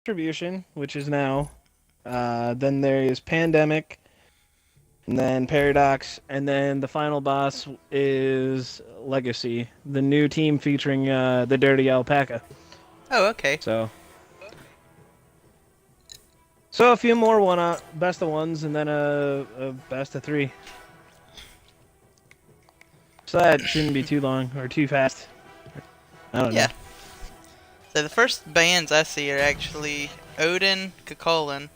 Retribution, which is now. Then there is Pandemic, and then Paradox, and then the final boss is Legacy, the new team featuring the Dirty Alpaca. Oh, okay. So, so a few more best of ones, and then a best of three. So that shouldn't be too long or too fast. I don't know. Yeah. So the first bands I see are actually Odin, Kakolin.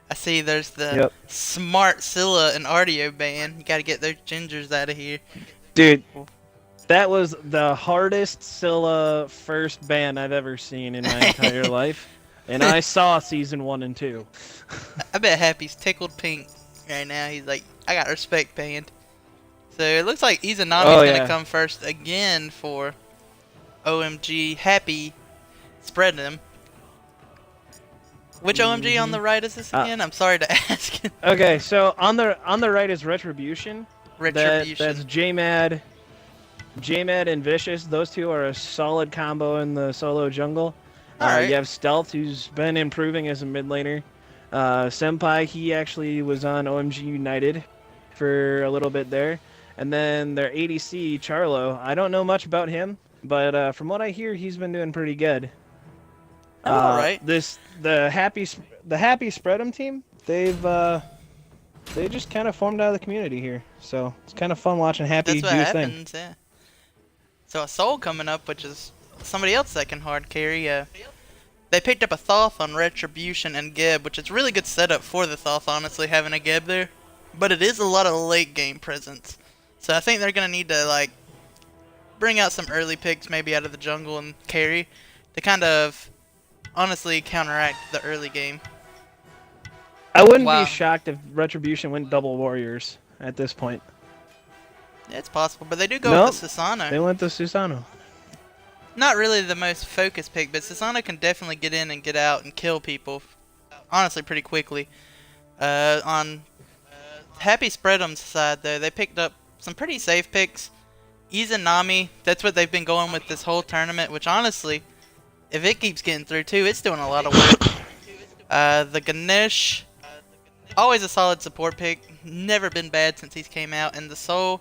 I see there's the Yep. Smart Scylla and Artio band. You gotta get those gingers out of here. Dude, that was the hardest Scylla first band I've ever seen in my entire life. And I saw season 1 and 2. I bet Happy's tickled pink right now. He's like, I got respect band. So it looks like Izanami's gonna come first again for OMG. Happy spreading him. Which OMG on the right is this again? I'm sorry to ask. Okay, so on the right is Retribution. Retribution. That's JMad, and Vicious. Those two are a solid combo in the solo jungle. Alright. You have Stealth, who's been improving as a mid laner. Senpai, he actually was on OMG United for a little bit there. And then their ADC, Charlo. I don't know much about him, but from what I hear, he's been doing pretty good. Alright. The happy Spread'em team, they just kind of formed out of the community here, so it's kind of fun watching Happy That's do what his thing. happens, yeah. So a Soul coming up, which is somebody else that can hard carry. They picked up a Thoth on Retribution and Geb, which is really good setup for the Thoth, honestly, having a Geb there. But it is a lot of late game presence. So I think they're going to need to, like, bring out some early picks maybe out of the jungle and carry to kind of honestly counteract the early game. I wouldn't be shocked if Retribution went double Warriors at this point. Yeah, it's possible, but they do go with the Susano. They went to Susano. Not really the most focused pick, but Susano can definitely get in and get out and kill people, honestly, pretty quickly. On Happy Spread'em's side, though, they picked up some pretty safe picks. Izanami, that's what they've been going with this whole tournament, which honestly, if it keeps getting through too, it's doing a lot of work. The Ganesh, always a solid support pick, never been bad since he's came out. And the Soul,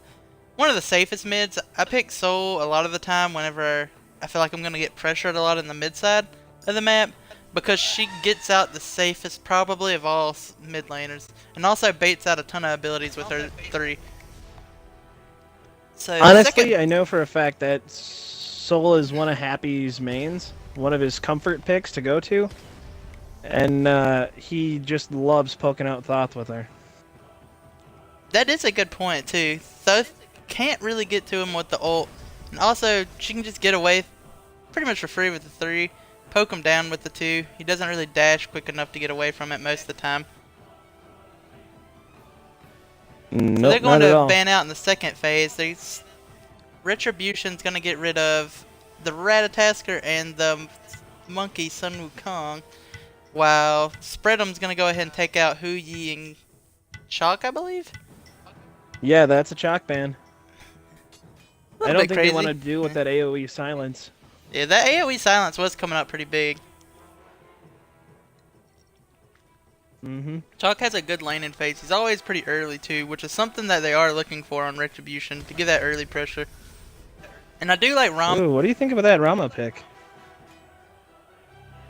one of the safest mids. I pick Soul a lot of the time whenever I feel like I'm going to get pressured a lot in the mid side of the map, because she gets out the safest probably of all mid laners, and also baits out a ton of abilities with her 3. So honestly, I know for a fact that Soul is one of Happy's mains, one of his comfort picks to go to, and he just loves poking out Thoth with her. That is a good point too. Thoth can't really get to him with the ult, and also she can just get away pretty much for free with the 3, poke him down with the 2. He doesn't really dash quick enough to get away from it most of the time. Nope, so they're going to ban out in the second phase. Retribution's going to get rid of the Ratatasker and the monkey Sun Wukong, while Spread'em's going to go ahead and take out Hu Yi and Chalk, I believe? Yeah, that's a chalk ban. I don't think crazy. they want to deal with that AoE silence. Yeah, that AoE silence was coming up pretty big. Chalk has a good laning phase. He's always pretty early too, which is something that they are looking for on Retribution, to give that early pressure. And I do like Rama. Ooh, what do you think about that Rama pick?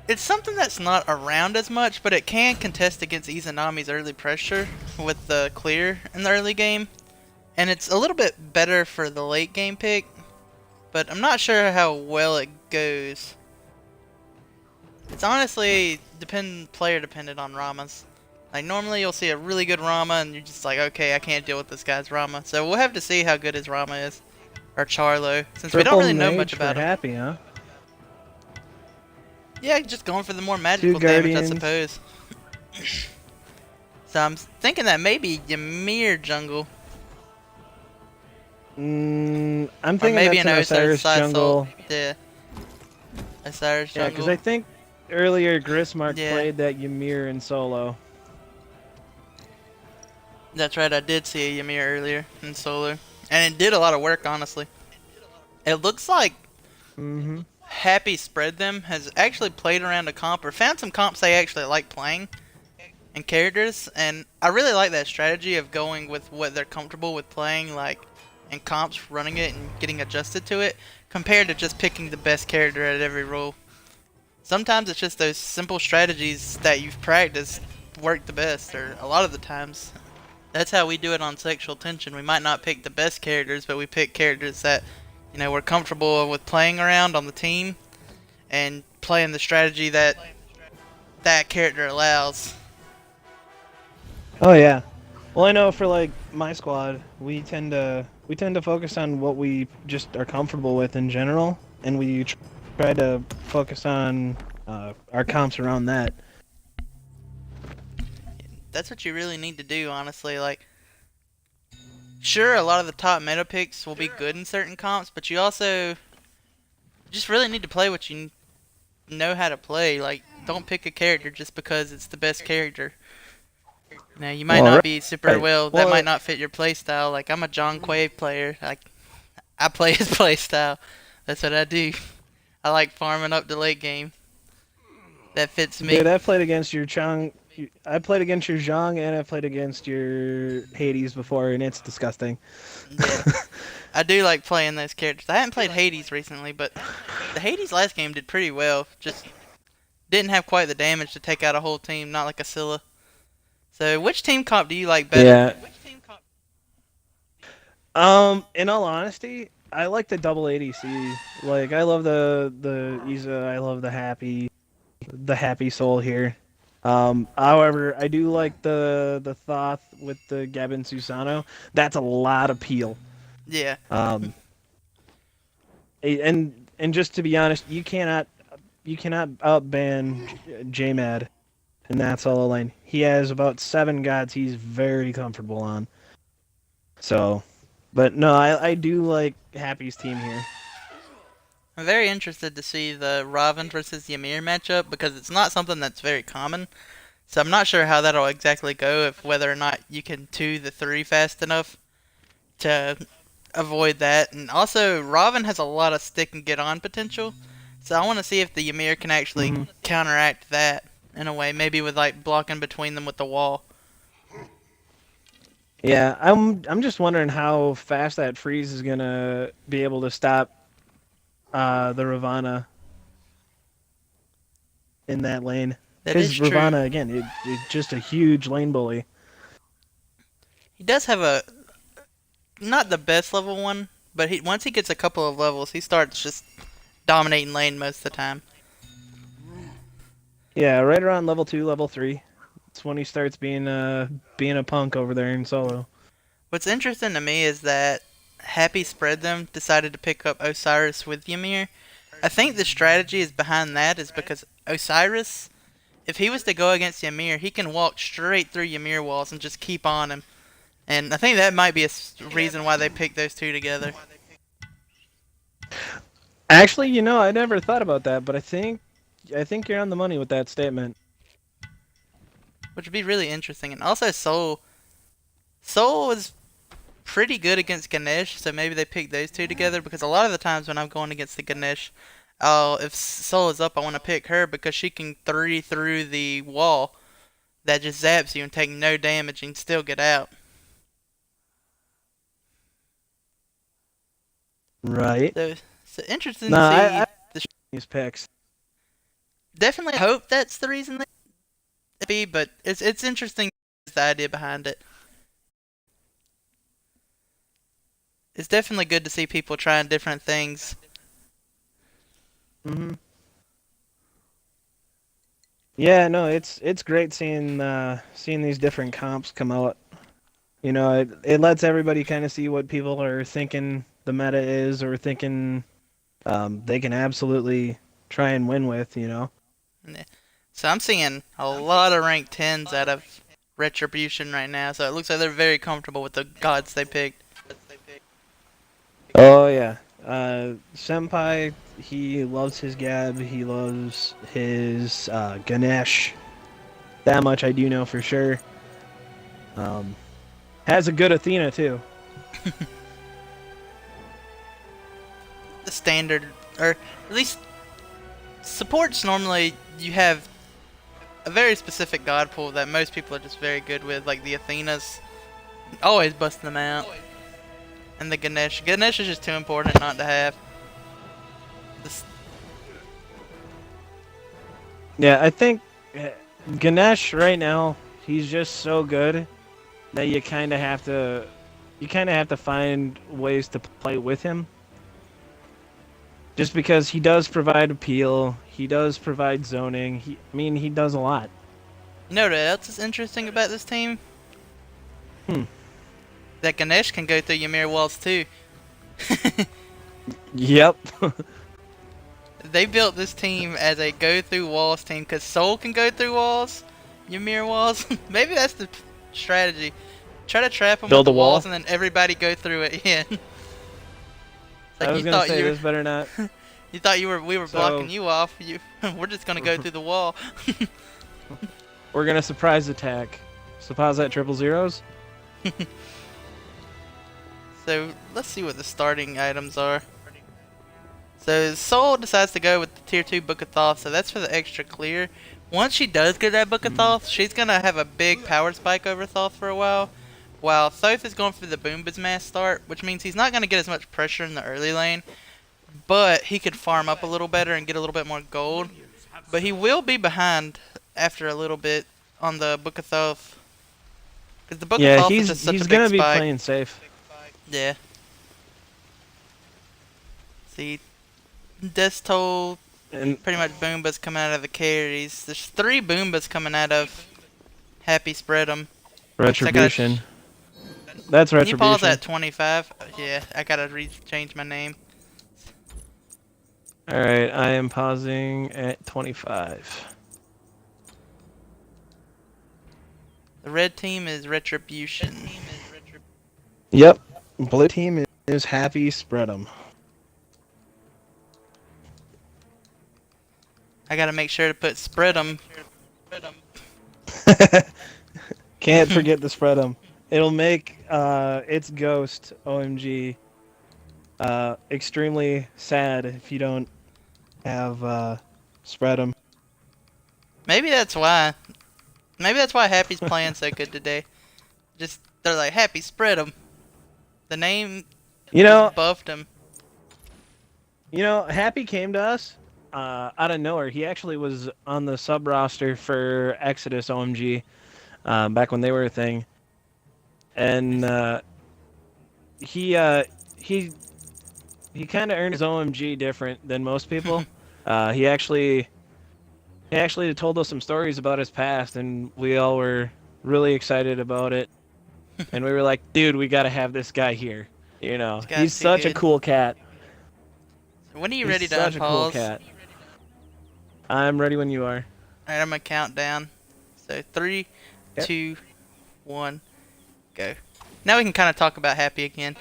It's something that's not around as much, but it can contest against Izanami's early pressure with the clear in the early game. And it's a little bit better for the late game pick, but I'm not sure how well it goes. It's honestly player dependent on Ramas. Like, normally you'll see a really good Rama and you're just like, okay, I can't deal with this guy's Rama. So we'll have to see how good his Rama is. Or Charlo, since we don't really know much about him. Happy, huh? Yeah, just going for the more magical damage, I suppose. So I'm thinking that maybe Ymir jungle. I'm thinking maybe that's an Osiris jungle. Yeah. Osiris jungle. Yeah, because I think earlier Grismark played that Ymir in solo. That's right, I did see a Ymir earlier in solo. And it did a lot of work, honestly. It looks like Happy Spread Them has actually played around a comp or found some comps they actually like playing and characters, and I really like that strategy of going with what they're comfortable with playing, like, and comps running it and getting adjusted to it, compared to just picking the best character at every role. Sometimes it's just those simple strategies that you've practiced work the best, or a lot of the times. That's how we do it on Sexual Tension. We might not pick the best characters, but we pick characters that, we're comfortable with playing around on the team and playing the strategy that that character allows. Oh yeah. Well, I know for like my squad, we tend to focus on what we just are comfortable with in general, and we try to focus on our comps around that. That's what you really need to do, honestly. Like, sure, a lot of the top meta picks will be good in certain comps, but you also just really need to play what you know how to play. Like, don't pick a character just because it's the best character. Now, you might Well, not right. be super well. That Well, might not fit your playstyle. Like, I'm a John Quave player. Like, I play his playstyle. That's what I do. I like farming up the late game. That fits me. dude, I played against your Chang. I played against your Zhang, and I played against your Hades before, and it's disgusting. Yeah. I do like playing those characters. I haven't played Hades recently, but the Hades last game did pretty well. Just didn't have quite the damage to take out a whole team, not like a Scylla. So, which team comp do you like better? Yeah. In all honesty, I like the double ADC. Like, I love the Iza. I love the happy soul here. However, I do like the Thoth with the Gabin Susano. That's a lot of peel. Yeah. And just to be honest, you cannot outban JMad in that solo lane. He has about 7 gods he's very comfortable on. So, but no, I do like Happy's team here. I'm very interested to see the Raven versus Ymir matchup because it's not something that's very common. So I'm not sure how that'll exactly go, if whether or not you can 2 the 3 fast enough to avoid that. And also, Raven has a lot of stick and get on potential. So I want to see if the Ymir can actually counteract that in a way, maybe with like blocking between them with the wall. Yeah, I'm just wondering how fast that freeze is gonna be able to stop the Ravana in that lane. That is Because true. Ravana, again, it's just a huge lane bully. He does have a not the best level 1, but once he gets a couple of levels, he starts just dominating lane most of the time. Yeah, right around level 2, level 3. It's when he starts being a punk over there in solo. What's interesting to me is that Happy Spread Them decided to pick up Osiris with Ymir. I think the strategy is behind that is because Osiris, if he was to go against Ymir, he can walk straight through Ymir walls and just keep on him. And I think that might be a reason why they picked those two together. Actually, I never thought about that, but I think you're on the money with that statement. Which would be really interesting. And also Soul was pretty good against Ganesh, so maybe they picked those two together, because a lot of the times when I'm going against the Ganesh, if Soul is up, I want to pick her because she can 3 through the wall that just zaps you and take no damage and still get out. Right. So interesting No, to see these picks. Definitely hope that's the reason they be, but it's interesting the idea behind it. It's definitely good to see people trying different things. Yeah, no, it's great seeing these different comps come out. It lets everybody kind of see what people are thinking the meta is, or thinking they can absolutely try and win with. Yeah. So I'm seeing a lot of rank 10s out of Retribution right now, so it looks like they're very comfortable with the gods they picked. Oh yeah, Senpai, he loves his Gab, he loves his Ganesh. That much I do know for sure. Has a good Athena too. The standard, or at least supports normally you have a very specific god pool that most people are just very good with, like the Athenas. Always busting them out. And the Ganesh. Ganesh is just too important not to have. This, Yeah, I think Ganesh right now, he's just so good that you kind of have to find ways to play with him. Just because he does provide appeal, he does provide zoning. I mean, he does a lot. you know what else is interesting about this team? That Ganesh can go through Ymir walls too. Yep. They built this team as a go through walls team because Soul can go through walls, Ymir walls. Maybe that's the strategy. Try to trap them with Build the a wall? walls and then everybody go through it. Yeah. I was gonna say this better not. You thought we were So- blocking you off. We're just gonna go through the wall. We're gonna surprise attack. So pause that 000s. So let's see what the starting items are. So Soul decides to go with the tier 2 Book of Thoth, so that's for the extra clear. Once she does get that Book of Thoth, she's gonna have a big power spike over Thoth for a while Thoth is going for the Boomba's mass start, which means he's not gonna get as much pressure in the early lane, but he could farm up a little better and get a little bit more gold. But he will be behind after a little bit on the Book of Thoth. Because the Book of Yeah, Thoth is just such a he's big gonna be spike. playing safe. Yeah. See, Death Toll, And pretty much Boombas coming out of the carries. There's 3 Boombas coming out of Happy Spread 'em. Retribution. That's Can you pause Retribution. at 25? Yeah, I gotta change my name. Alright, I am pausing at 25. The red team is Retribution. Yep. Blue team is happy, spread 'em. I gotta make sure to put Spread 'em. Can't forget to spread 'em. It'll make its ghost, OMG, extremely sad if you don't have spread 'em. Maybe that's why. Maybe that's why Happy's playing so good today. Just, they're like, Happy, Spread 'em. The name You know, buffed him. Happy came to us out of nowhere. He actually was on the sub roster for Exodus OMG back when they were a thing, and he kind of earned his OMG different than most people. He actually told us some stories about his past, and we all were really excited about it. And we were like, dude, we got to have this guy here. guy's He's too such a good. cool cat. When are you He's ready to such a cool unpause? cat. I'm ready when you are. Alright, I'm gonna count down. So 3, Yep. 2, 1, go. Now we can kind of talk about Happy again.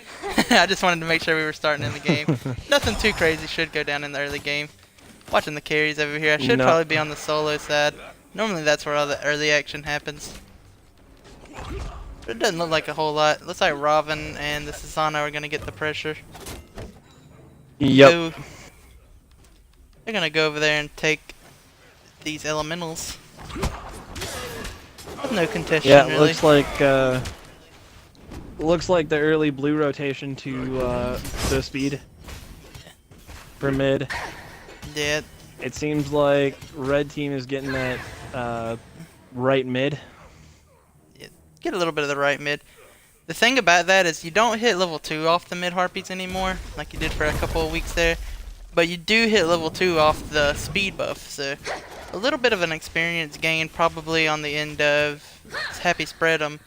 I just wanted to make sure we were starting in the game. Nothing too crazy should go down in the early game. Watching the carries over here. I should No. probably be on the solo side. Normally that's where all the early action happens. But it doesn't look like a whole lot. Looks like Robin and the Susanna are gonna get the pressure. Yep. So, they're gonna go over there and take these elementals. With no contention, Yeah, it really. looks like the early blue rotation to the speed for mid. Yeah, It seems like red team is getting that right mid. get a little bit of the right mid. The thing about that is you don't hit level 2 off the mid harpies anymore, like you did for a couple of weeks there. But you do hit level 2 off the speed buff, so a little bit of an experience gain probably on the end of Happy Spread 'em.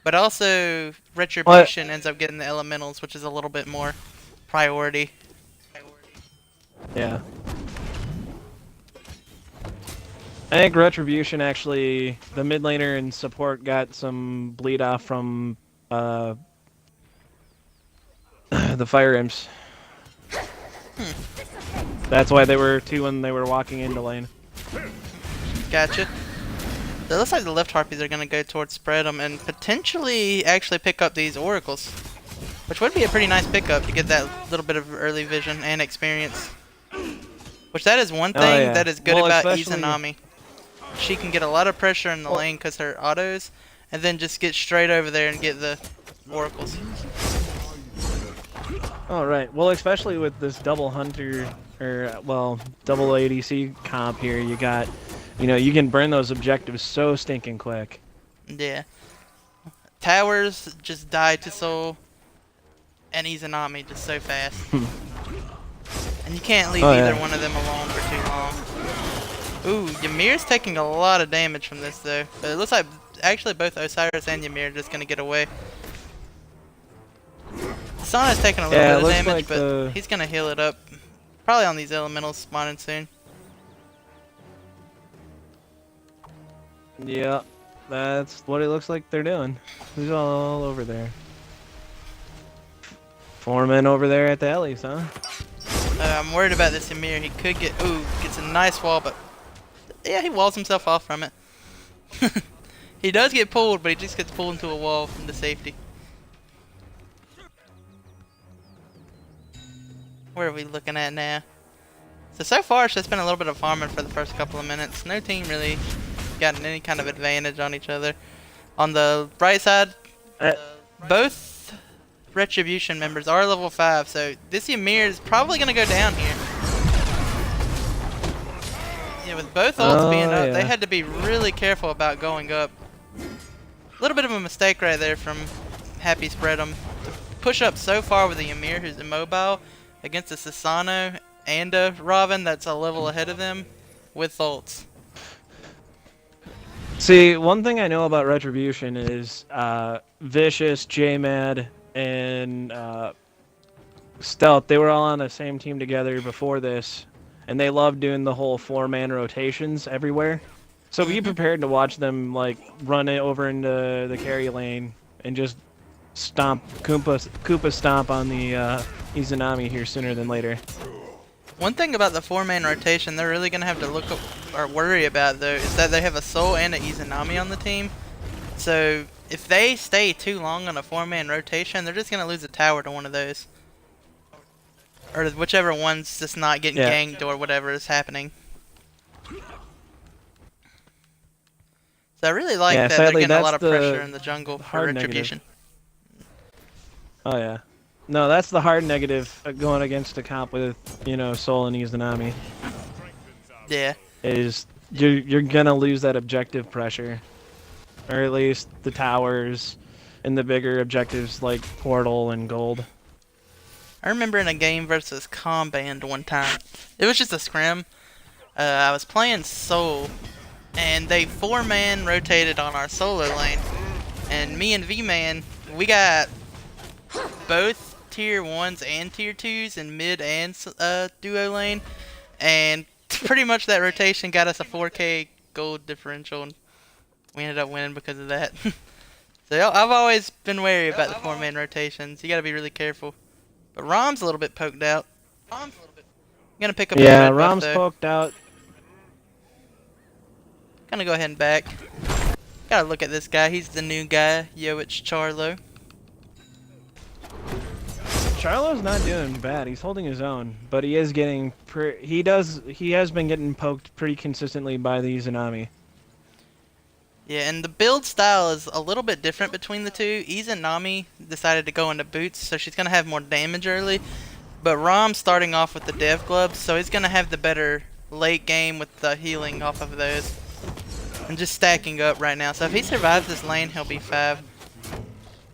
But also Retribution ends up getting the elementals, which is a little bit more priority. Yeah. I think Retribution actually, the mid laner and support got some bleed off from the fire imps. That's why they were 2 when they were walking into lane. Gotcha. So it looks like the left harpies are going to go towards Spread 'em and potentially actually pick up these oracles. Which would be a pretty nice pickup to get that little bit of early vision and experience. Which that is one Oh, thing yeah. that is good Well, about especially- Izanami. She can get a lot of pressure in the lane because her autos, and then just get straight over there and get the oracles. Oh, right. Well, especially with this double hunter, or, well, double ADC comp here, you got, you know, you can burn those objectives so stinking quick. Yeah. Towers just die to soul, and Izanami just so fast. And you can't leave either one of them alone for too long. Ooh, Ymir's taking a lot of damage from this though. But it looks like actually both Osiris and Ymir are just gonna get away. Sana's taking a little bit of damage, but he's gonna heal it up. Probably on these elementals spawning soon. Yeah, that's what it looks like they're doing. Who's all over there? Four men over there at the Ellie's, huh? I'm worried about this Ymir. He could get... Ooh, gets a nice wall, but... Yeah, he walls himself off from it. He does get pulled, but he just gets pulled into a wall into safety. Where are we looking at now? So far it's just been a little bit of farming for the first couple of minutes. No team really gotten any kind of advantage on each other. On the right side, both Retribution members are level 5, so this Ymir is probably going to go down here. Yeah, with both ults being up, they had to be really careful about going up. A little bit of a mistake right there from Happy Spread'em to push up so far with the Ymir, who's immobile, against a Sasano and a Robin that's a level ahead of them with ults. See, one thing I know about Retribution is Vicious, J-Mad, and Stealth, they were all on the same team together before this, and they love doing the whole 4-man rotations everywhere. So be prepared to watch them like run it over into the carry lane and just stomp Koopa stomp on the Izanami here sooner than later. One thing about the 4-man rotation they're really going to have to look up or worry about though is that they have a Soul and an Izanami on the team. So if they stay too long on a 4-man rotation, they're just going to lose a tower to one of those. Or whichever one's just not getting ganked or whatever is happening. So I really like that they're getting a lot of pressure in the jungle for Retribution. Oh yeah. No, that's the hard negative going against a comp with, you know, Soul and Izanami. Yeah. Is you're gonna lose that objective pressure. Or at least the towers and the bigger objectives like Portal and Gold. I remember in a game versus Comband one time. It was just a scrim. I was playing Soul, and they 4-man rotated on our solo lane. And me and V-Man, we got both tier 1s and tier 2s in mid and duo lane. And pretty much that rotation got us a 4k gold differential. And we ended up winning because of that. So I've always been wary about the 4-man rotations. You gotta be really careful. But Rom's a little bit poked out. I'm gonna pick up a red buff, Rom's though. poked out. Gonna go ahead and back. Gotta look at this guy. He's the new guy, Yoich Charlo. Charlo's not doing bad. He's holding his own, but he is getting he has been getting poked pretty consistently by the Izanami. Yeah, and the build style is a little bit different between the two. Izanami decided to go into boots, so she's gonna have more damage early. But Rom's starting off with the dev gloves, so he's gonna have the better late game with the healing off of those. And just stacking up right now. So if he survives this lane, he'll be 5.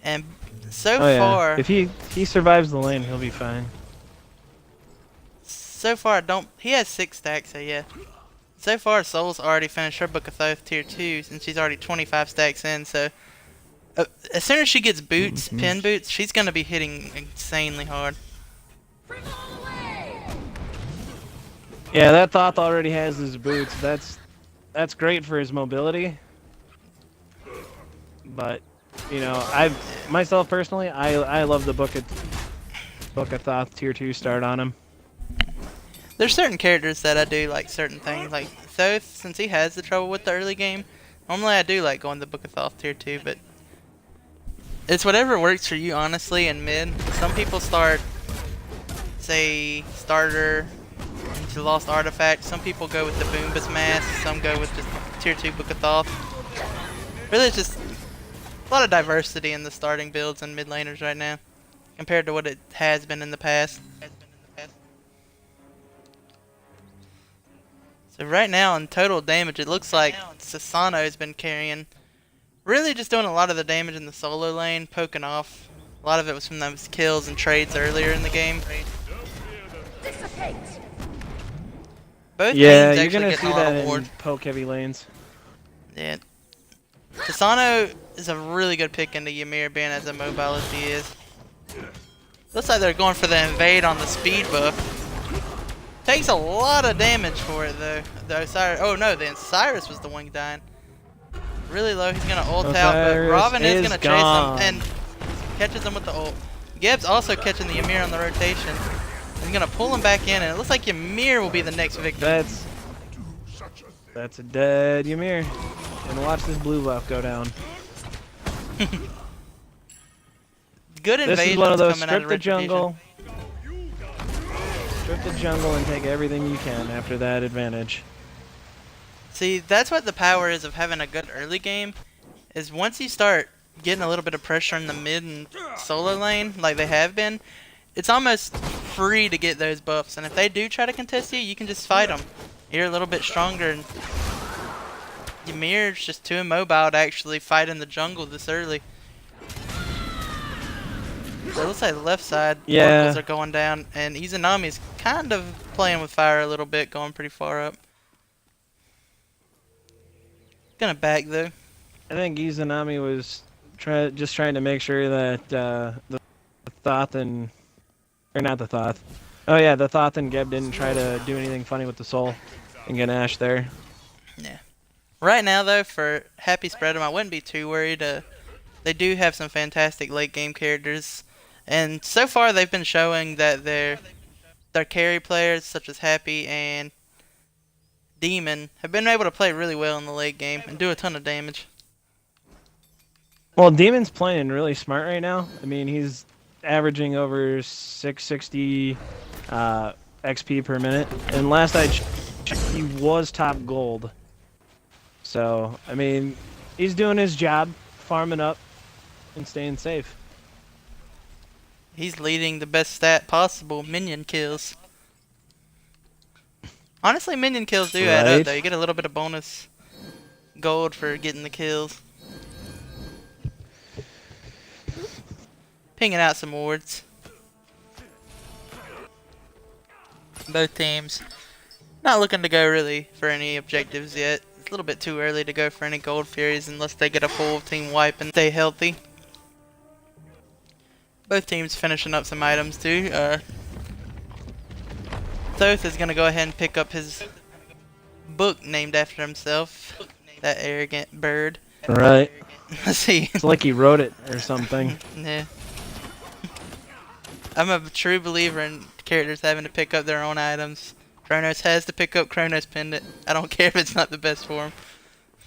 And so far, if he survives the lane, he'll be fine. So far, he has 6 stacks, so yeah. So far, Soul's already finished her Book of Thoth tier 2, and she's already 25 stacks in, so... as soon as she gets boots, pin boots, she's gonna be hitting insanely hard. Yeah, that Thoth already has his boots. That's great for his mobility. But, you know, myself personally, I love the Book of Thoth tier 2 start on him. There's certain characters that I do like certain things, like Thoth, since he has the trouble with the early game. Normally I do like going the Book of Thoth tier 2, but it's whatever works for you, honestly, in mid. Some people start, say, starter the Lost Artifact. Some people go with the Boomba's Mask. Some go with just Tier 2 Book of Thoth. Really, it's just a lot of diversity in the starting builds and mid laners right now, compared to what it has been in the past. So right now, in total damage, it looks like Sasano has been carrying. Really just doing a lot of the damage in the solo lane, poking off. A lot of it was from those kills and trades earlier in the game. Both Yeah, teams you're actually gonna getting see a lot that of in ward. poke heavy lanes. Yeah. Sasano is a really good pick into Ymir being as immobile as he is. Looks like they're going for the invade on the speed buff. Takes a lot of damage for it though. The Osiris, oh no, the Osiris was the one dying. Really low, he's gonna ult out, but Robin is gonna chase him and catches him with the ult. Geb's also catching the Ymir on the rotation. He's gonna pull him back in, and it looks like Ymir will be the next victim. That's a dead Ymir. And watch this blue buff go down. Good invasions This is one of those coming out of strip the Retribution. jungle. Strip the jungle and take everything you can after that advantage. See, that's what the power is of having a good early game, is once you start getting a little bit of pressure in the mid and solo lane, like they have been, it's almost free to get those buffs. And if they do try to contest you, you can just fight them. You're a little bit stronger, and Ymir's just too immobile to actually fight in the jungle this early. So it looks like the left side oracles are going down, and Izanami's kind of playing with fire a little bit, going pretty far up. Gonna back though. I think Izanami was just trying to make sure that the Thoth and... Or not the Thoth. Oh yeah, the Thoth and Geb didn't try to do anything funny with the soul and get Ashe there. Yeah. Right now though, for Happy Spread'em, I wouldn't be too worried. They do have some fantastic late game characters, and so far they've been showing that their carry players such as Happy and Demon have been able to play really well in the late game and do a ton of damage. Well, Demon's playing really smart right now. I mean, he's averaging over 660 XP per minute, and last I checked, he was top gold. So, I mean, he's doing his job, farming up and staying safe. He's leading the best stat possible, minion kills. Honestly, minion kills do add up though. You get a little bit of bonus gold for getting the kills. Pinging out some wards. Both teams not looking to go really for any objectives yet. It's a little bit too early to go for any gold furies unless they get a full team wipe and stay healthy. Both teams finishing up some items too. Thoth is gonna go ahead and pick up his book named after himself. That arrogant bird. Right. Let's see. It's like he wrote it or something. Yeah. I'm a true believer in characters having to pick up their own items. Kronos has to pick up Kronos pendant. I don't care if it's not the best for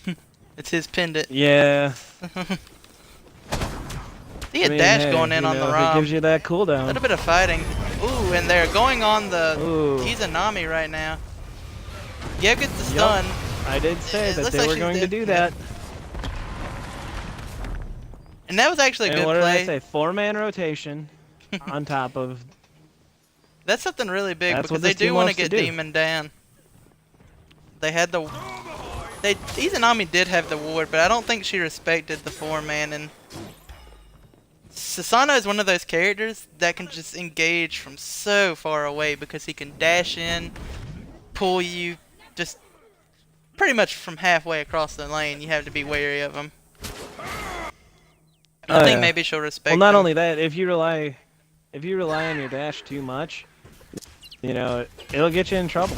him. It's his pendant. Yeah. See a dash hey, going in on the It ROM. gives you that A cooldown. little bit of fighting. Ooh, and they're going on the Ooh. Izanami right now. Geb gets the stun. I did say It that looks they like were she's going to dead. do that. And that was actually a And good what did play. I say? 4-man rotation on top of... That's something really big That's because what they this do team want to wants to get do. Demon down. They had the... Izanami did have the ward, but I don't think she respected the 4-man. And Sasano is one of those characters that can just engage from so far away because he can dash in, pull you, just pretty much from halfway across the lane. You have to be wary of him. I think maybe she'll respect Well, not him. only that, if you rely on your dash too much, you know, it'll get you in trouble.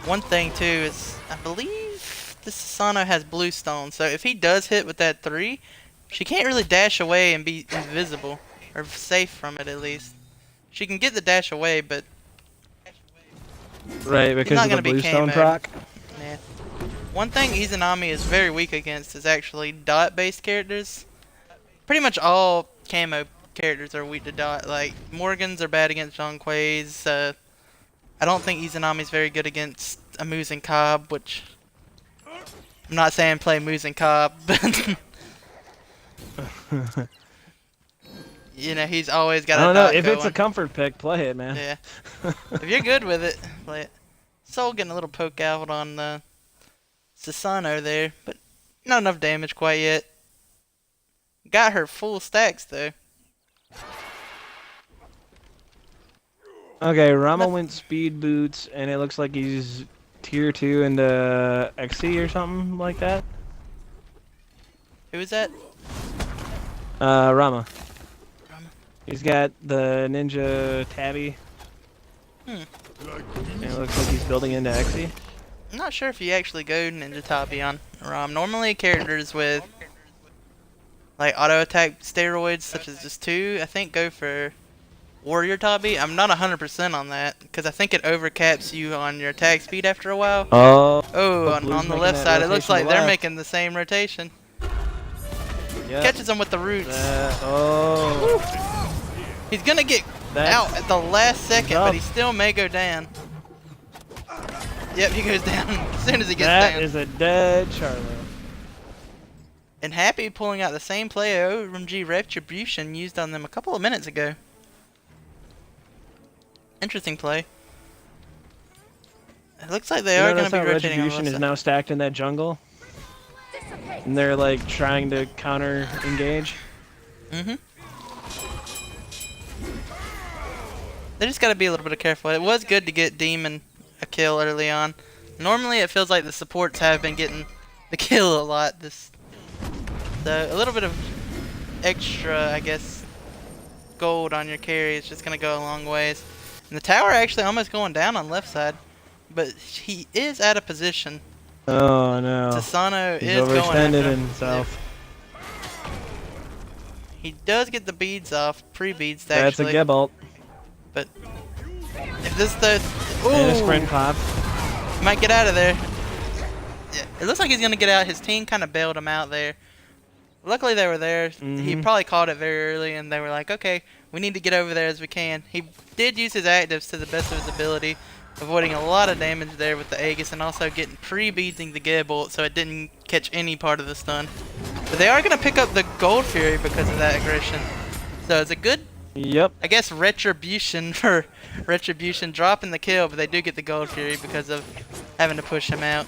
One thing too is, I believe the Sasano has blue stone, so if he does hit with that 3, she can't really dash away and be invisible, or safe from it at least. She can get the dash away, but Right, because not of the gonna be bluestone KMO'd. proc. yeah. One thing Izanami is very weak against is actually dot-based characters. Pretty much all camo characters are weak to dot. Like Morgans are bad against Zhongkui's. I don't think Izanami's very good against a Muzen Cobb, which I'm not saying play Muzen Cobb, but you know, he's always got I a don't know. dot If going. it's a comfort pick, play it, man. Yeah. If you're good with it, play it. Soul getting a little poke out on Susano there, but not enough damage quite yet. Got her full stacks though. Okay, Rama went speed boots, and it looks like he's tier 2 into XC or something like that. Who is that? Rama. Rama. He's got the ninja tabby. And it looks like he's building into XC. I'm not sure if you actually go Ninja Tabi on Rom. Normally characters with like auto attack steroids such as just 2, I think go for Warrior Tabi. I'm not 100% on that because I think it overcaps you on your attack speed after a while. Oh. Oh, on the left side, it looks like they're left. making the same rotation. Yep. Catches him with the roots. Oh. He's gonna get out at the last second, but he still may go down. Yep, he goes down as soon as he gets down. That is a dead Charlo. And Happy pulling out the same play OMG Retribution used on them a couple of minutes ago. Interesting play. It looks like they are going to be rotating on the Retribution left is side. now stacked in that jungle. And they're like trying to counter engage. They just got to be a little bit careful. It was good to get Demon a kill early on. Normally it feels like the supports have been getting the kill a lot. So a little bit of extra, I guess, gold on your carry is just going to go a long ways. And the tower actually almost going down on left side. But he is out of position. Oh no. Susano He's is going overextended after himself. He does get the beads off, pre-beads That's a actually. Gebalt. But if this the And a sprint pop. might get out of there. Yeah, it looks like he's gonna get out. His team kind of bailed him out there. Luckily they were there. He probably caught it very early, and they were like, "Okay, we need to get over there as we can." He did use his actives to the best of his ability, avoiding a lot of damage there with the Aegis, and also getting pre-beadsing the Gebalt so it didn't catch any part of the stun. But they are gonna pick up the Gold Fury because of that aggression. So it's a good, Yep. I guess, retribution for Retribution dropping the kill, but they do get the Gold Fury because of having to push him out.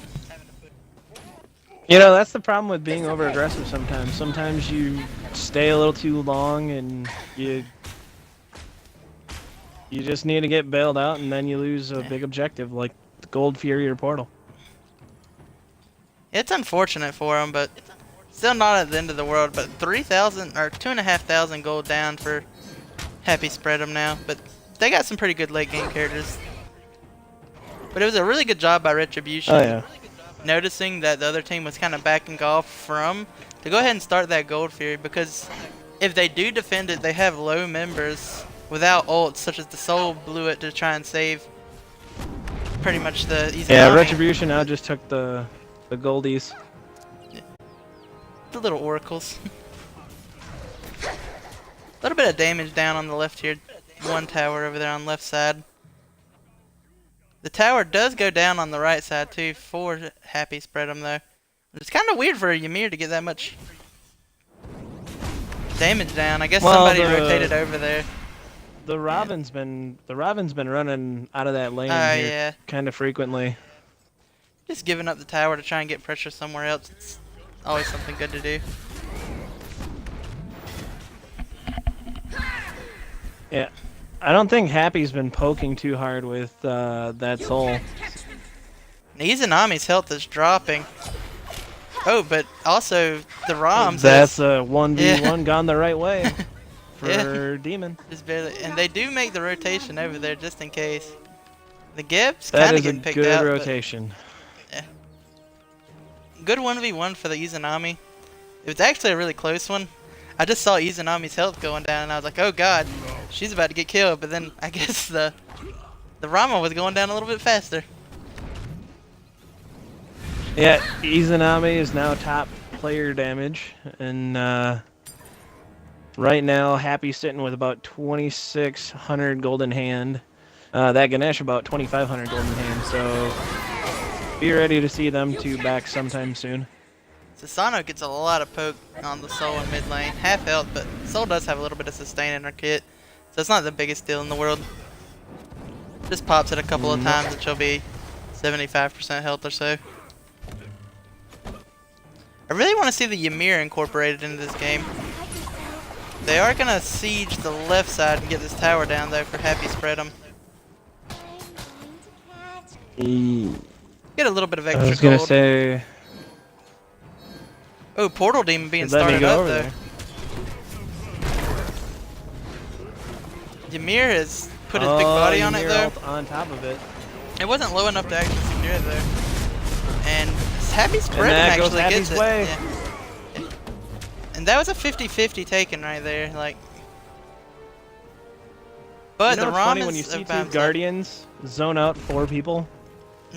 You know, that's the problem with being over aggressive sometimes. Sometimes you stay a little too long and you just need to get bailed out, and then you lose a big objective like the Gold Fury or Portal. It's unfortunate for him, but still not at the end of the world. But 3,000 or 2,500 gold down for Happy Spread 'em now. But they got some pretty good late game characters. But it was a really good job by Retribution. Oh yeah. Noticing that the other team was kind of backing off from to go ahead and start that Gold Fury, because if they do defend it, they have low members without ults, such as the Soul blew it to try and save pretty much the easy. Yeah, Retribution now just took the goldies. The little oracles. A little bit of damage down on the left here. One tower over there on left side. The tower does go down on the right side too for Happy Spread 'em though. It's kind of weird for Ymir to get that much damage down. I guess somebody rotated over there. The Robin's been running out of that lane Oh here yeah. kind of frequently. Just giving up the tower to try and get pressure somewhere else. It's always something good to do. Yeah. I don't think Happy's been poking too hard with that soul. Izanami's health is dropping. Oh, but also the ROMs. That's a 1v1 gone the right way for Yeah. Demon. Just barely, and they do make the rotation over there just in case. The Geb's That kind of is a getting picked good out. rotation. Good 1v1 for the Izanami. It was actually a really close one. I just saw Izanami's health going down, and I was like, "Oh God, she's about to get killed." But then I guess the Rama was going down a little bit faster. Yeah, Izanami is now top player damage, and right now Happy's sitting with about 2,600 gold in hand. That Ganesh about 2,500 golden hand, so be ready to see them two back sometime soon. Susano gets a lot of poke on the Soul in mid lane. Half health, but Soul does have a little bit of sustain in her kit. So it's not the biggest deal in the world. Just pops it a couple of times and she'll be 75% health or so. I really want to see the Ymir incorporated into this game. They are going to siege the left side and get this tower down though for Happy Spread'em. Get a little bit of extra I was gonna gold. say. Oh, Portal Demon being Let me started go up over though. there. Ymir has put his big body on it Ymir though. ult on top of it. It wasn't low enough to actually secure it though. And Happy Spread'em that goes actually Happy's gets it. way. Yeah. And that was a 50-50 taken right there. Like, but You know the what's ROM funny is when you see two bounced up. Guardians zone out 4 people?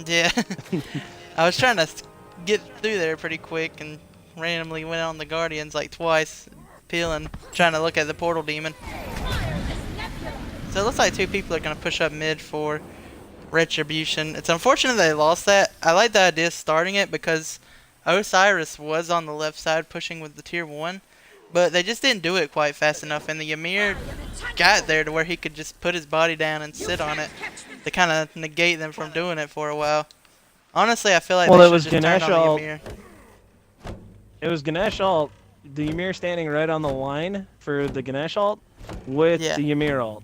Yeah. I was trying to get through there pretty quick and randomly went on the Guardians like twice, peeling, trying to look at the Portal Demon. So it looks like 2 people are going to push up mid for Retribution. It's unfortunate they lost that. I like the idea of starting it because Osiris was on the left side pushing with the tier 1, but they just didn't do it quite fast enough, and the Ymir got there to where he could just put his body down and sit on it to kind of negate them from doing it for a while. Honestly, I feel like they should just turn on the Ymir. It was Ganesh ult, the Ymir standing right on the line for the Ganesh ult with the Ymir ult.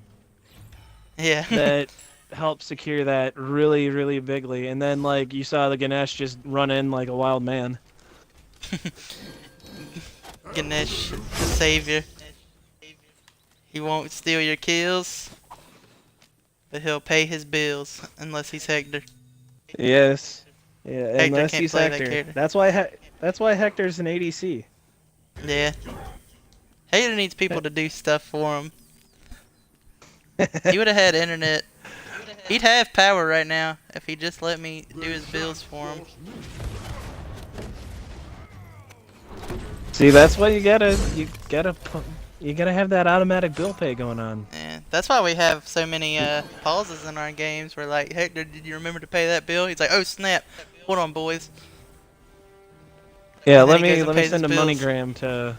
Yeah. That helped secure that really, really bigly. And then, like, you saw the Ganesh just run in like a wild man. Ganesh, the savior. He won't steal your kills, but he'll pay his bills unless he's Hector. Yes. Yeah, Hector unless can't he's play that Hector. character. That's why Hector's an ADC. Yeah. Hector needs people to do stuff for him. He would have had internet. He'd have power right now if he just let me do his bills for him. See, that's why you gotta have that automatic bill pay going on. Yeah, that's why we have so many pauses in our games where like, Hector, did you remember to pay that bill? He's like, oh snap, hold on boys. Yeah, And let then he me goes and pays send a his bills. MoneyGram to.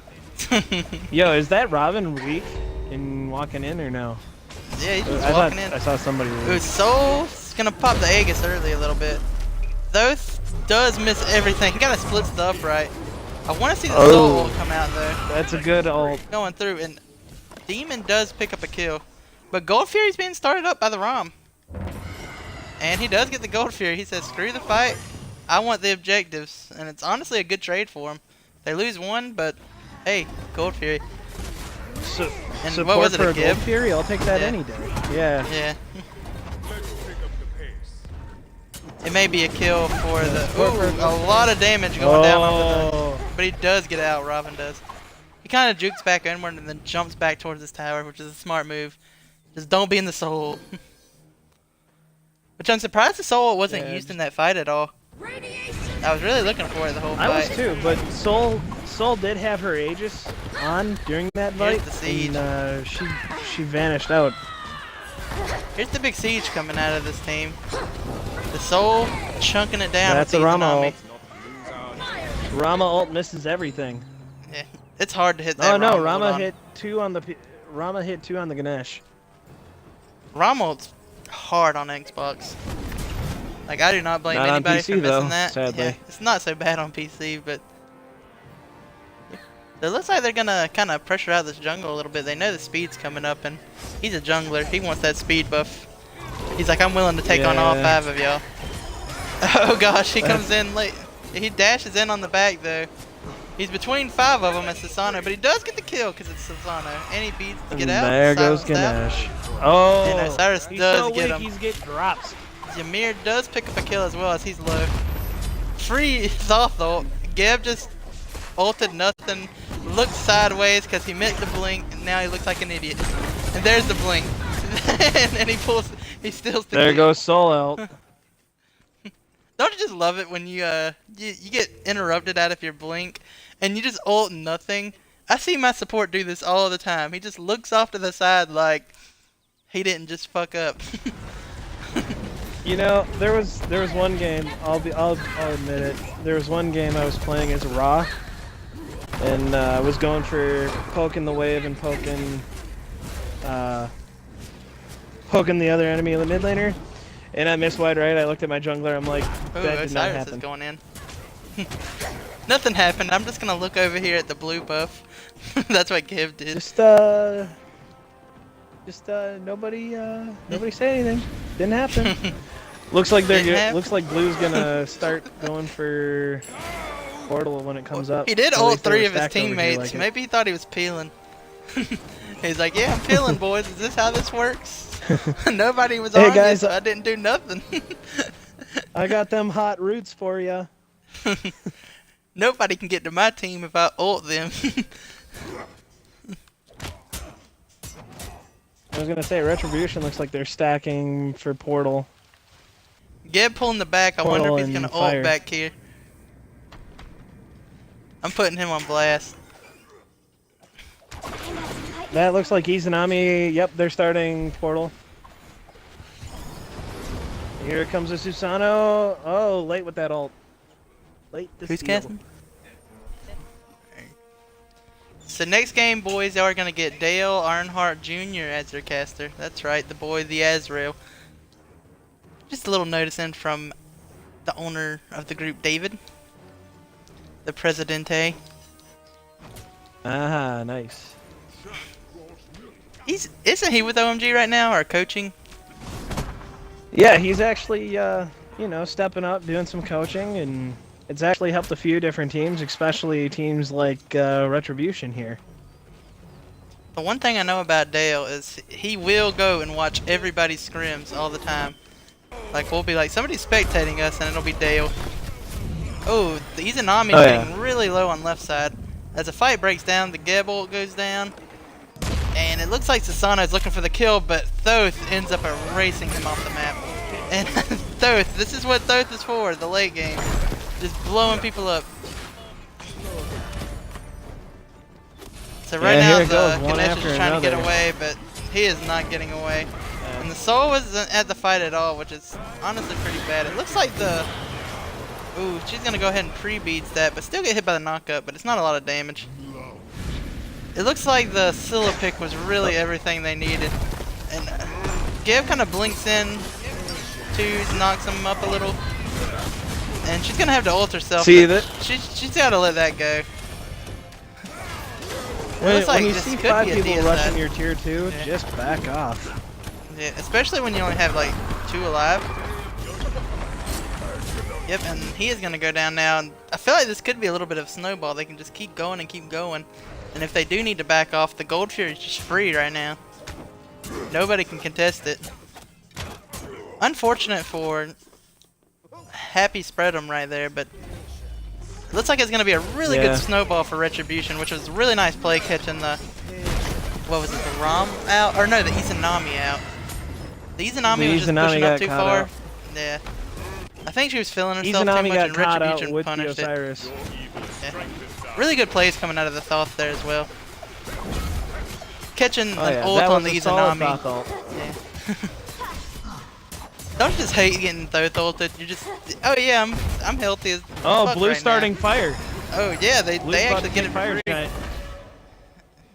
Yo, is that Robin weak in walking in or no? Yeah, he's just I walking thought in. I saw somebody. Ooh, Soul's gonna pop the Aegis early a little bit. Thoth does miss everything. He kinda splits the upright. I wanna see the Soul ult come out though. That's a good ult. Going through, and Demon does pick up a kill. But Gold Fury's being started up by the ROM. And he does get the Gold Fury. He says, screw the fight. I want the objectives. And it's honestly a good trade for him. They lose one, but hey, Gold Fury. So, And support what was it, for a a give? Gold Fury? I'll take that any day. Yeah. Yeah. It may be a kill for the... Ooh, a lot of damage going down on the... But he does get out, Robin does. He kind of jukes back inward and then jumps back towards this tower, which is a smart move. Just don't be in the Soul. Which I'm surprised the Soul wasn't used in that fight at all. I was really looking for it the whole fight. I was too, but Soul did have her Aegis on during that fight. the siege. And, she vanished out. Here's the big siege coming out of this team. The Soul chunking it down. That's with a Rama Izanami. ult. Rama ult misses everything. Yeah, it's hard to hit that. Oh no, Rama ult Rama on. hit 2 on the Rama hit 2 on the Ganesh. Rama ult's hard on Xbox. Like, I do not blame Not on anybody PC for missing though, that. sadly. Yeah, it's not so bad on PC, but it looks like they're gonna kind of pressure out this jungle a little bit. They know the speed's coming up, and he's a jungler. He wants that speed buff. He's like, I'm willing to take on all 5 of y'all. Oh gosh, he comes in late. He dashes in on the back though. He's between 5 of them at Susano, but he does get the kill because it's Susano, and he beats to get out. There goes Ganesh. Oh, and Osiris he's does so get weak, him. he's getting drops. Ymir does pick up a kill as well as he's low. Free soft ult. Geb just ulted nothing. Looked sideways because he meant to blink, and now he looks like an idiot. And there's the blink. And he steals the There kill. goes Soul out. Don't you just love it when you get interrupted out of your blink and you just ult nothing? I see my support do this all the time. He just looks off to the side like he didn't just fuck up. You know, there was one game. I'll admit it. There was one game I was playing as Raw, and I was going for poking the wave and poking the other enemy in the mid laner, and I missed wide right. I looked at my jungler. I'm like, that did not happen. Is going in. Nothing happened. I'm just gonna look over here at the blue buff. That's what Giv did. Nobody say anything. Didn't happen. Looks like looks like Blue's gonna start going for Portal when it comes up. He did ult 3 of his teammates. Maybe he thought he was peeling. He's like, yeah, I'm peeling, boys. Is this how this works? Nobody was on guys, so I didn't do nothing. I got them hot roots for you. Nobody can get to my team if I ult them. I was gonna say Retribution looks like they're stacking for Portal. Geb pulling the back. I wonder if he's gonna ult back here. I'm putting him on blast. That looks like Izanami. Yep, they're starting Portal. Here comes a Susano. Oh, late with that ult. Late to Who's steal. casting? So next game, boys, y'all are going to get Dale Earnhardt Jr. as their caster. That's right, the boy, the Azrael. Just a little notice in from the owner of the group, David. The Presidente. Ah, nice. Isn't he with OMG right now, or coaching? Yeah, he's actually, you know, stepping up, doing some coaching, and it's actually helped a few different teams, especially teams like Retribution here. The one thing I know about Dale is he will go and watch everybody's scrims all the time. Like, we'll be like, somebody's spectating us, and it'll be Dale. Oh, the Izanami's getting really low on left side. As the fight breaks down, the Geb ult goes down. And it looks like Susano's looking for the kill, but Thoth ends up erasing him off the map. And Thoth, this is what Thoth is for, the late game. Just blowing people up. So right now, the Ganesh is trying to get away, but he is not getting away. And the Soul wasn't at the fight at all, which is honestly pretty bad. It looks like the... Ooh, she's going to go ahead and pre-beats that, but still get hit by the knockup, but it's not a lot of damage. It looks like the Scylla pick was really everything they needed. And Geb kind of blinks in, twos, knocks him up a little. And she's going to have to ult herself. See that? She's got to let that go. When you see 5 people rushing your tier 2, just back off. Yeah, especially when you only have like 2 alive. Yep, and he is going to go down now. And I feel like this could be a little bit of a snowball. They can just keep going and keep going. And if they do need to back off, the Gold Fury is just free right now. Nobody can contest it. Unfortunate for Happy Spread'em right there, but it looks like it's going to be a really good snowball for Retribution, which was a really nice play catching the... What was it, the Rom out? Or no, the Izanami out. The Izanami was just pushing up too far. Out. Yeah. I think she was feeling herself too much and Retribution punished it. Yeah. Really good plays coming out of the Thoth there as well. Catching an ult on the Izanami. Yeah. Don't just hate getting Thoth ulted. You just... Oh yeah, I'm healthy as fuck Blue right starting now. fire. Oh yeah, they actually get it fire giant.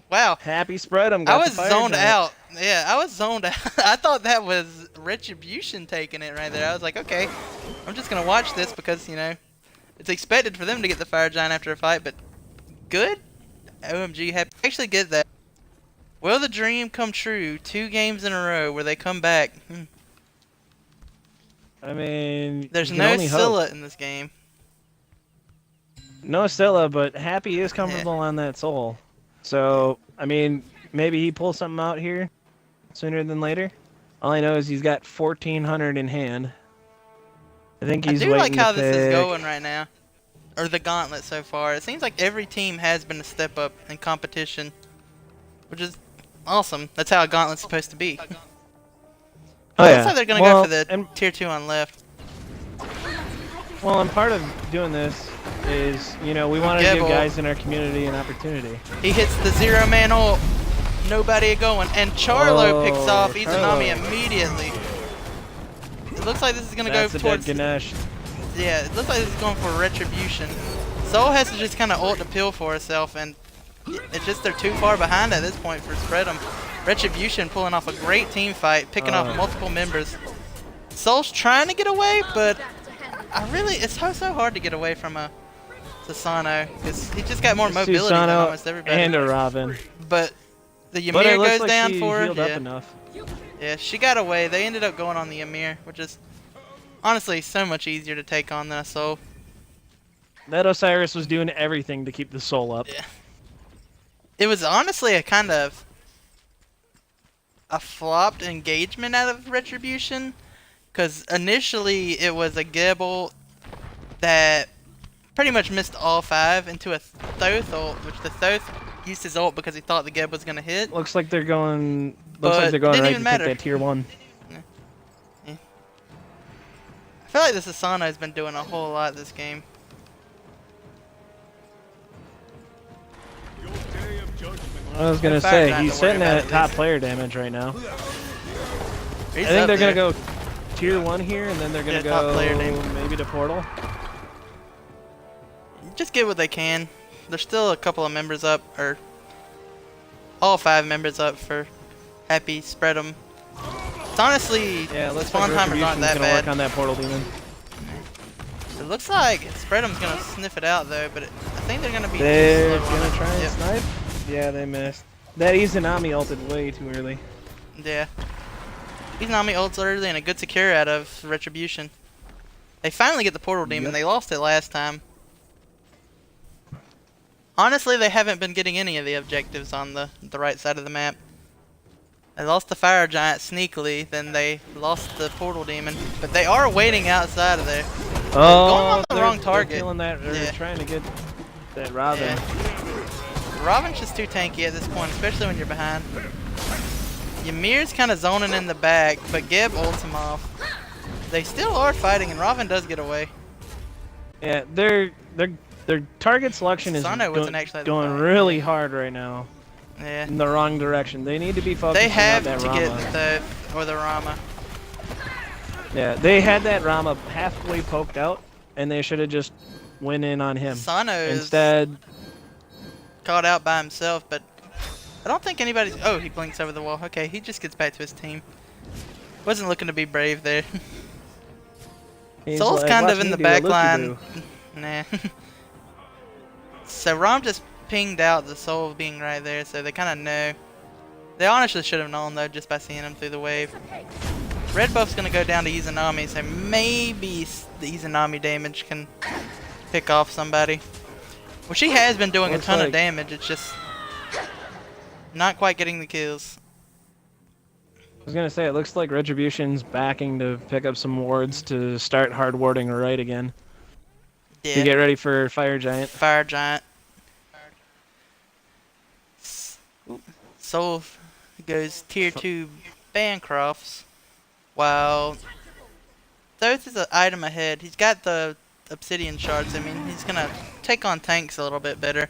Wow. Happy Spread'em. I was zoned out. Yeah, I was zoned out. I thought that was Retribution taking it right there. I was like, okay, I'm just gonna watch this because, you know, it's expected for them to get the fire giant after a fight, but good. OMG, happy. Actually get that. Will the dream come true? 2 games in a row where they come back. I mean, there's no Scylla in this game. No Scylla, but Happy is comfortable on that soul. So, I mean, maybe he pulls something out here sooner than later. All I know is he's got 1,400 in hand. I think he's waiting to pick. I do like how this is going right now. Or the Gauntlet so far. It seems like every team has been a step up in competition. Which is awesome. That's how a Gauntlet's supposed to be. Oh, looks like they're going to go for the tier 2 on left. Well, and part of doing this is, you know, we want to give guys in our community an opportunity. He hits the 0-man ult. Nobody going. And Charlo picks off Charlo. Izanami immediately. It looks like this is going to go That's a towards... dead Ganesh. Yeah, it looks like this is going for Retribution. Soul has to just kind of ult to peel for herself, and it's just they're too far behind at this point for Spread'em. Retribution pulling off a great team fight, picking off multiple members. Soul's trying to get away, but it's so hard to get away from a Susano, because he just got more mobility than almost everybody. And a Robin. But the Ymir goes down for her. Healed up enough. Yeah, she got away. They ended up going on the Ymir, which is honestly so much easier to take on than a Soul. That Osiris was doing everything to keep the Soul up. Yeah. It was honestly a kind of a flopped engagement out of Retribution, because initially it was a Gebel that pretty much missed all 5 into a Thoth ult, which the Thoth used his ult because he thought the Geb was gonna hit. Looks like they're going. But right didn't to matter. take that tier 1. I feel like the Susano has been doing a whole lot this game. I was gonna say he's sitting at top player damage right now. I think they're gonna go tier 1 here, and then they're gonna go maybe to Portal. Just get what they can. There's still a couple of members up, or all 5 members up for Happy Spread'em. It's honestly, spawn timers aren't that bad. Work on that Portal Demon. It looks like Spread'em's gonna sniff it out though, but I think they're gonna be. They're gonna try and snipe. Yeah, they missed. That Izanami ulted way too early. Yeah. Izanami ults early and a good secure out of Retribution. They finally get the Portal Demon. They lost it last time. Honestly, they haven't been getting any of the objectives on the right side of the map. They lost the Fire Giant sneakily, then they lost the Portal Demon, but they are waiting outside of there. Oh, going on the wrong target. They're killing that. They're trying to get that Robin. Yeah. Robin's just too tanky at this point, especially when you're behind. Ymir's kind of zoning in the back, but Geb ults him off. They still are fighting, and Robin does get away. Yeah, their target selection is going really hard right now. Yeah. In the wrong direction. They need to be focusing on that Rama. They have to get the Rama. Yeah, they had that Rama halfway poked out, and they should have just went in on him. Sano instead caught out by himself, but I don't think anybody's... Oh, he blinks over the wall. Okay, he just gets back to his team. Wasn't looking to be brave there. Soul's kind of in the back line. Nah. So Rom just pinged out the Soul being right there, so they kind of know. They honestly should have known though, just by seeing him through the wave. Red buff's gonna go down to Izanami, so maybe the Izanami damage can pick off somebody. Well, she has been doing a ton of damage. It's just not quite getting the kills. I was gonna say, it looks like Retribution's backing to pick up some wards to start hard warding right again. Yeah. To get ready for Fire Giant. Fire Giant. Soul goes tier 2 Bancrofts, while Thoth is an item ahead. He's got the obsidian shards. I mean, he's gonna take on tanks a little bit better,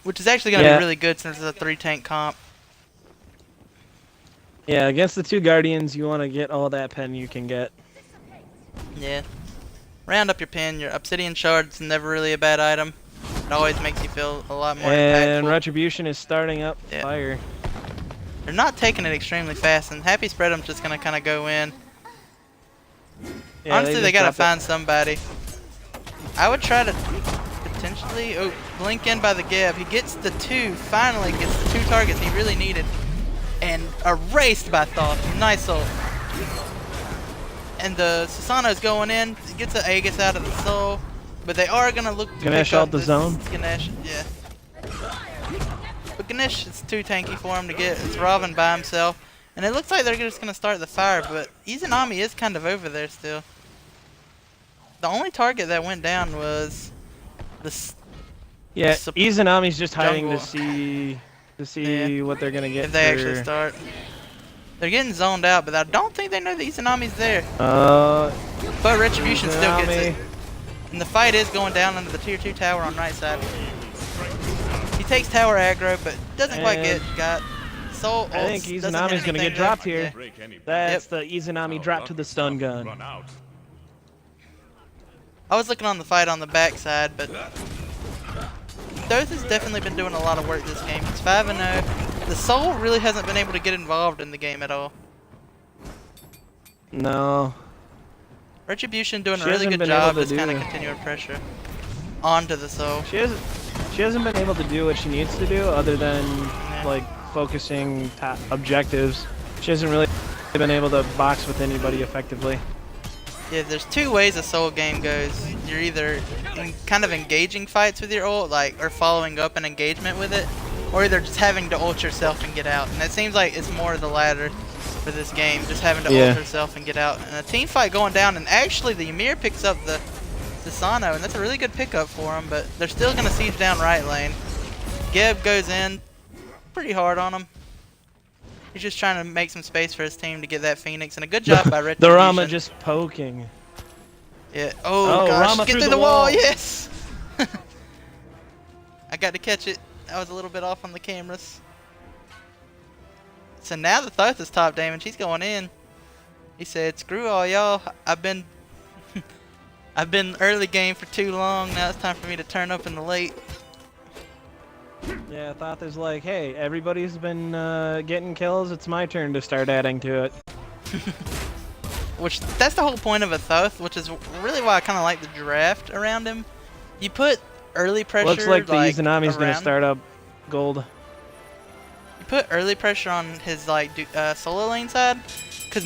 which is actually gonna be really good since it's a 3-tank comp. Yeah, against the 2 Guardians, you want to get all that pen you can get. Yeah. Round up your pen. Your obsidian shards never really a bad item. It always makes you feel a lot more And impactful. Retribution is starting up fire. They're not taking it extremely fast, and Happy Spread'em's just gonna kind of go in. Yeah, honestly, they gotta find somebody. I would try to potentially blink in by the Geb. He gets the 2. Finally gets the 2 targets he really needed, and erased by Thoth. Nice ult. And the Susano's going in. He gets an Aegis out of the Soul. But they are going to look to Ganesh pick up out the zone. Ganesh, yeah. But Ganesh is too tanky for him to get. It's Robin by himself. And it looks like they're just going to start the fire. But Izanami is kind of over there still. The only target that went down was this. Yeah, Izanami's just hiding to see what they're going to get. If they actually start. They're getting zoned out, but I don't think they know that Izanami's there. But Retribution still gets it. And the fight is going down under the tier 2 tower on right side. He takes tower aggro, but doesn't quite get got. Soul I think ults, doesn't hit Izanami's gonna anything get dropped there. here. Yeah. That's the Izanami drop to the stun gun. I was looking on the fight on the backside, but Thoth has definitely been doing a lot of work this game. It's 5-0. The Soul really hasn't been able to get involved in the game at all. No. Retribution doing She a really hasn't good been job able to just kind of do- continuing pressure onto the Soul. She hasn't been able to do what she needs to do other than like focusing top objectives. She hasn't really been able to box with anybody effectively. Yeah, there's two ways a Soul game goes. You're either kind of engaging fights with your ult, like, or following up an engagement with it, or either just having to ult yourself and get out. And it seems like it's more the latter for this game, just having to ult herself and get out. And a team fight going down, and actually the Ymir picks up the Sano, and that's a really good pickup for him, but they're still going to siege down right lane. Geb goes in pretty hard on him. He's just trying to make some space for his team to get that Phoenix, and a good job by Retribution. The Rama just poking. Yeah. Oh gosh, Rama get through the wall. Yes. I got to catch it. I was a little bit off on the cameras. So now the Thoth is top damage. He's going in. He said, "Screw all y'all. I've been early game for too long. Now it's time for me to turn up in the late." Yeah, Thoth is like, hey, everybody's been getting kills. It's my turn to start adding to it. Which, that's the whole point of a Thoth, which is really why I kind of like the draft around him. You put early pressure. Looks like the Izanami's gonna around- start up gold. You put early pressure on his like solo lane side, because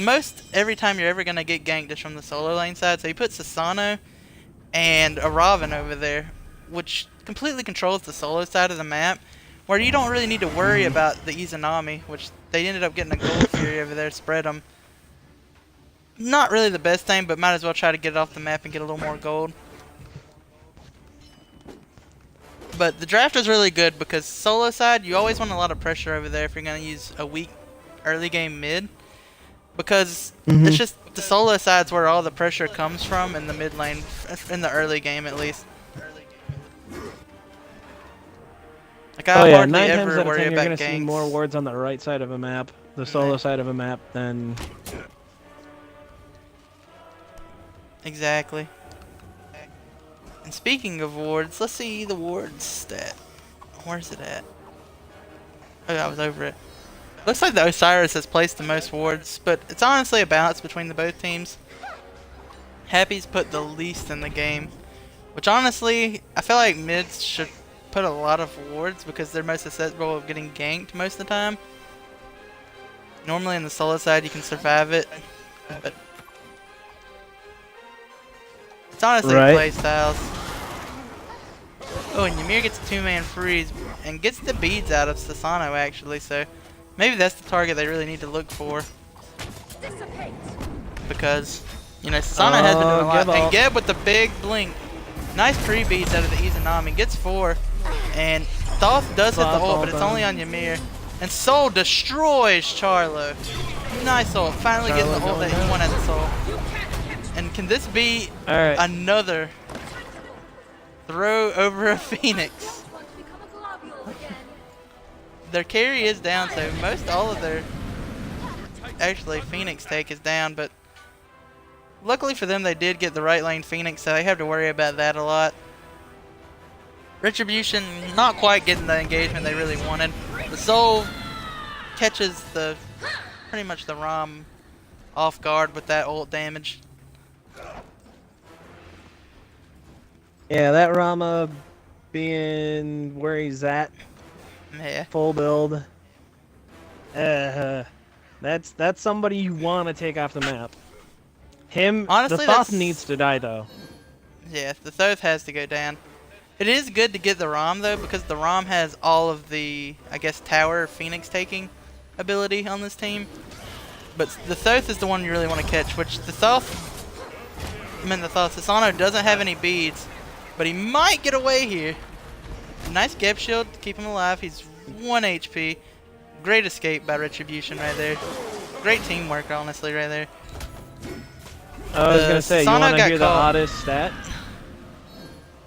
every time you're ever gonna get ganked is from the solo lane side. So you put Sasano and a Raven over there, which completely controls the solo side of the map, where you don't really need to worry about the Izanami, which they ended up getting a gold fury over there, spread them. Not really the best thing, but might as well try to get it off the map and get a little more gold. But the draft is really good because solo side, you always want a lot of pressure over there if you're going to use a weak early game mid. Because it's just the solo side's where all the pressure comes from in the mid lane, in the early game at least. Like, I hardly 9 ever times out of worry 10 you're about gonna see ganks. more wards on the right side of a map, the solo side of a map, than... Exactly. And speaking of wards, let's see the wards stat. Where's it at? Oh, I was over it. Looks like the Osiris has placed the most wards, but it's honestly a balance between the both teams. Happy's put the least in the game, which honestly, I feel like mids should put a lot of wards because they're most susceptible of getting ganked most of the time. Normally in the solo side you can survive it, but it's honestly play styles. Oh, and Ymir gets a 2-man freeze and gets the beads out of Sasano actually, so maybe that's the target they really need to look for. Because, you know, Sasano has been doing a lot. And Geb with the big blink. Nice pre-beads out of the Izanami. Gets 4. And Thoth does hit the ult, but it's only on Ymir. And Soul destroys Charlo. Nice ult. Finally getting the ult that he wanted at Soul. And can this be another throw over a Phoenix? Their carry is down, so all of their Phoenix take is down, but luckily for them they did get the right lane Phoenix, so they have to worry about that a lot. Retribution not quite getting the engagement they really wanted. The Soul catches pretty much the Rom off guard with that ult damage. Yeah, that Rama being where he's at, full build. That's somebody you want to take off the map. Honestly, the Thoth needs to die though. Yeah, the Thoth has to go down. It is good to get the Rom though, because the Rom has all of the, I guess, tower Phoenix taking ability on this team. But the Thoth is the one you really want to catch, which the Sasano doesn't have any beads, but he might get away here. Nice Geb shield to keep him alive. He's 1 HP. Great escape by Retribution right there. Great teamwork, honestly, right there. I was gonna say, you want to hear the oddest stat?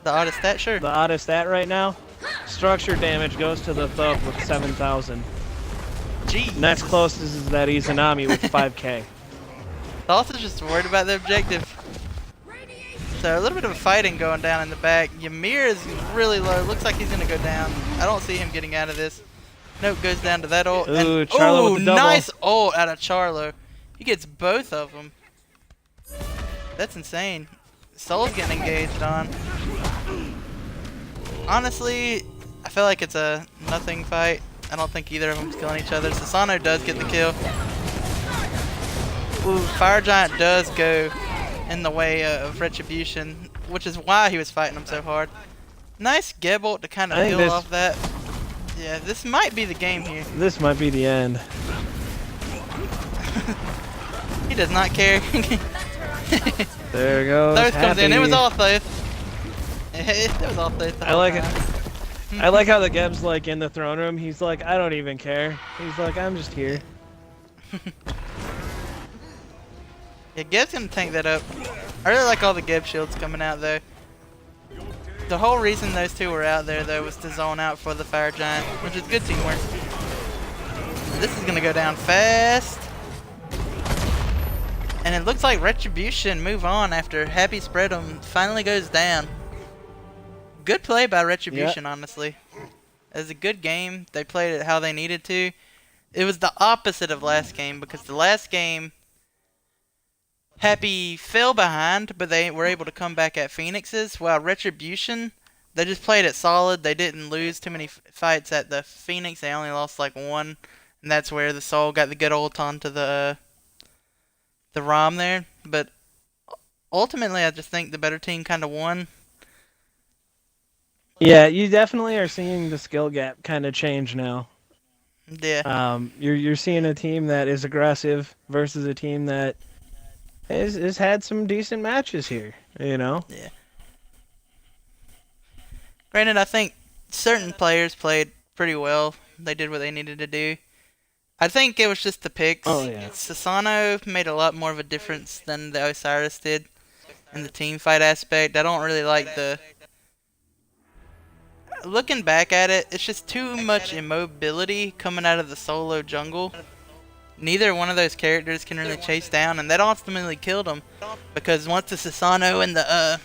The oddest stat, sure. The oddest stat right now? structure damage goes to the Thoth with 7,000. Jeez. Next closest is that Izanami with 5k. Thoth is just worried about the objective. So a little bit of fighting going down in the back. Ymir is really low. Looks like he's gonna go down. I don't see him getting out of this. Nope, goes down to that ult. Ooh, Charlo with the double. Nice ult out of Charlo. He gets both of them. That's insane. Soul's getting engaged on. Honestly, I feel like it's a nothing fight. I don't think either of them's killing each other. Susano does get the kill. Ooh, Fire Giant does go in the way of Retribution, which is why he was fighting him so hard. Nice Gebalt to kind of heal off that. Yeah, this might be the game here. This might be the end. He does not care. There goes Thoth comes in. It Happy. was all Thoth. It was all Thoth. I like it. I like how the Geb's like in the throne room. He's like, I don't even care. He's like, I'm just here. Yeah, Geb's gonna tank that up. I really like all the Geb shields coming out though. The whole reason those two were out there though was to zone out for the Fire Giant, which is good teamwork. This is gonna go down fast. And it looks like Retribution move on after Happy Spread'em finally goes down. Good play by Retribution, honestly. It was a good game. They played it how they needed to. It was the opposite of last game because the last game Happy fell behind, but they were able to come back at Phoenix's. While Retribution, they just played it solid. They didn't lose too many fights at the Phoenix. They only lost like one, and that's where the Soul got the good ult onto the ROM there. But ultimately, I just think the better team kind of won. Yeah, you definitely are seeing the skill gap kind of change now. Yeah. You're seeing a team that is aggressive versus a team that has had some decent matches here, you know? Yeah. Granted, I think certain players played pretty well. They did what they needed to do. I think it was just the picks. Oh, yeah. Susano made a lot more of a difference than the Osiris did in the team fight aspect. I don't really like the... Looking back at it, it's just too much immobility coming out of the solo jungle. Neither one of those characters can really chase down, and that ultimately killed him. Because once the Susano and the,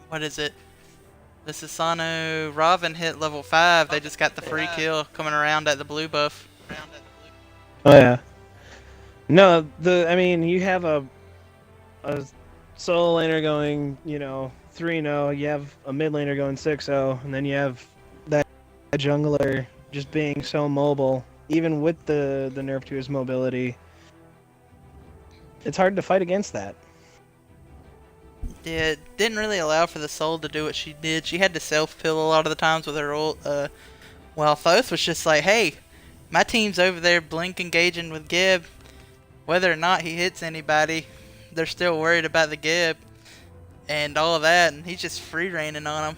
what is it? The Susano Raven hit level 5, they just got the free kill coming around at the blue buff. Oh, yeah. No, I mean, you have a solo laner going, you know, 3-0, you have a mid laner going 6-0, and then you have that jungler just being so mobile, even with the nerf to his mobility. It's hard to fight against that. Yeah, it didn't really allow for the Soul to do what she did. She had to self-pill a lot of the times with her ult, while Thoth was just like, hey, my team's over there blink engaging with Geb. Whether or not he hits anybody, they're still worried about the Geb and all of that, and he's just free reigning on him.